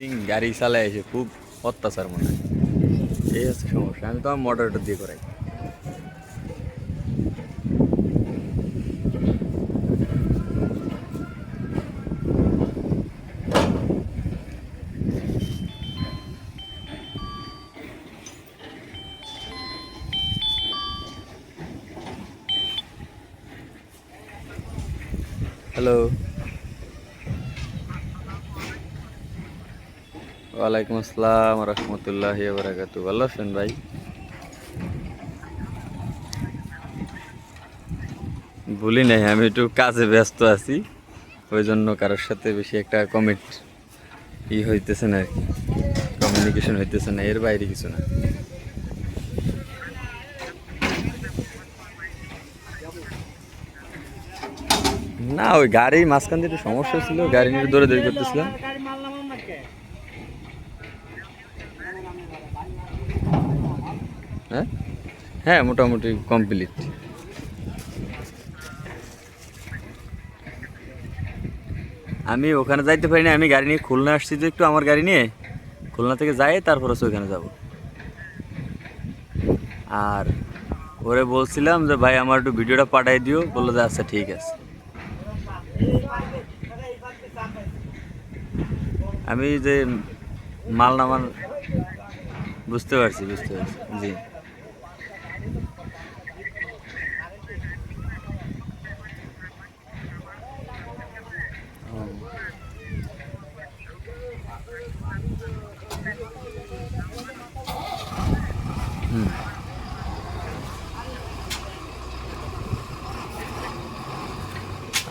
গাড়ি চালায় এসে খুব অত্যাচার মনে হয়, এই হচ্ছে সমস্যা। আমি তো আমার মডারেটর দিয়ে করাই। হ্যালো, ওয়ালাইকুম আসসালাম রহমতুল্লাহি ওয়া বারাকাতুহু। ভালো আছেন ভাই? ভুলি নাই, আমি একটু কাজে ব্যস্ত আছি, ওই জন্য কারোর সাথে বেশি একটা হইতেছে না আর কি, কমিউনিকেশন হইতেছে না, এর বাইরে কিছু না। না, ওই গাড়ি মাঝখান দিয়ে একটু সমস্যা ছিল, গাড়ি নিয়ে দৌড়াদৌড়ি করতেছিলাম। হ্যাঁ হ্যাঁ, মোটামুটি কমপ্লিট। আমি ওখানে যাইতে পারি না, আমি গাড়ি নিয়ে খুলনা আসছি, যে একটু আমার গাড়ি নিয়ে খুলনা থেকে যাই, তারপর হচ্ছে ওইখানে যাব। আর ওরে বলছিলাম যে ভাই আমার একটু ভিডিওটা পাঠাই দিও, বললো যে আচ্ছা ঠিক আছে। আমি যে মাল নামান, বুঝতে পারছি বুঝতে পারছি, জি। হুম,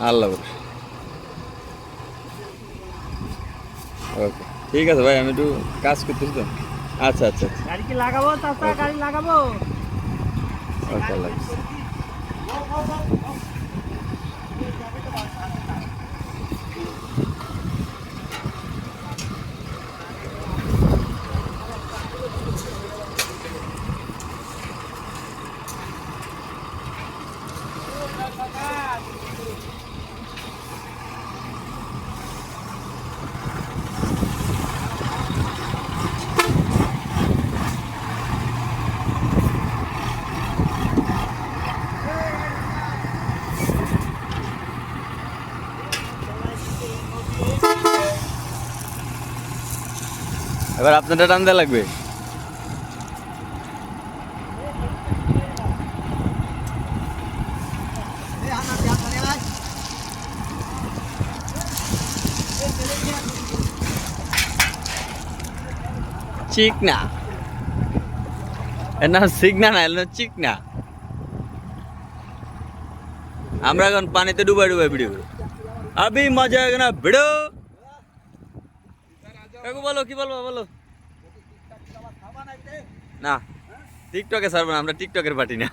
আল্লাহ বলে। ওকে, ঠিক আছে ভাই, আমি একটু কাজ করতেছি তো। আচ্ছা আচ্ছা আচ্ছা, গাড়ি কি লাগাবো চাচা? গাড়ি লাগাবো? ওকে, আল্লাহ হাফেজ। এবার আপনারটা টান দেওয়া লাগবে। চিকনা, এর নাম সিগনা না, এর নাম চিকনা। আমরা এখন পানিতে ডুবাই ডুবাই ভিডিও করি। আবি মজা আয়েগা না ভিডিও। কাকু বলো, কি বলবো বলো। না, টিকটকে ছাড়বো না, আমরা টিকটকের পার্টি না।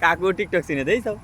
কাকু টিকটক চিনে দেই সব।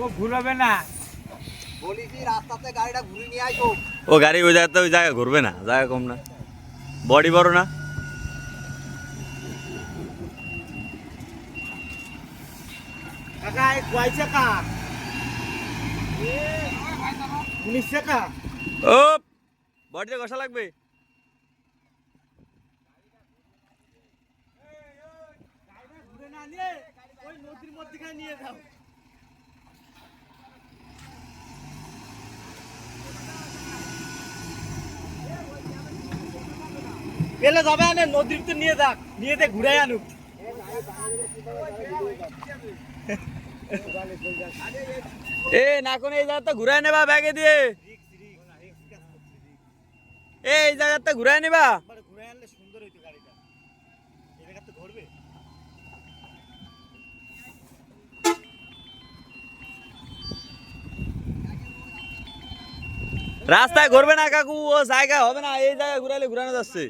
ও ভুল হবে না। বলি কি রাস্তাতে গাড়িটা ঘুরে নিয়ে আসো। ও গাড়ি ওই জায়গাতে, ওই জায়গায় ঘুরবে না, জায়গা কম না, বডি বড় না। কাকা একটু কয় টাকা 19 টাকা ও বডিতে কষা লাগবে। ঘুরে না নিয়ে ওই নদীর মধ্যখানে নিয়ে যাও। পেলে যাবে না, নদীর তো নিয়ে যাক, নিয়ে দে ঘুরে আনুক। এ না কোন এই জায়গাটা ঘুরায় নেবা ব্যাগে দিয়ে, এই জায়গাটা ঘুরায় নেবা। ঘুরে আনলে সুন্দর হইতো গাড়িটা, এই জায়গা তো ঘুরবে। রাস্তায় ঘুরবে না কাকু, ও জায়গা হবে না, এই জায়গায় ঘুরাইলে ঘুরানো যাচ্ছে।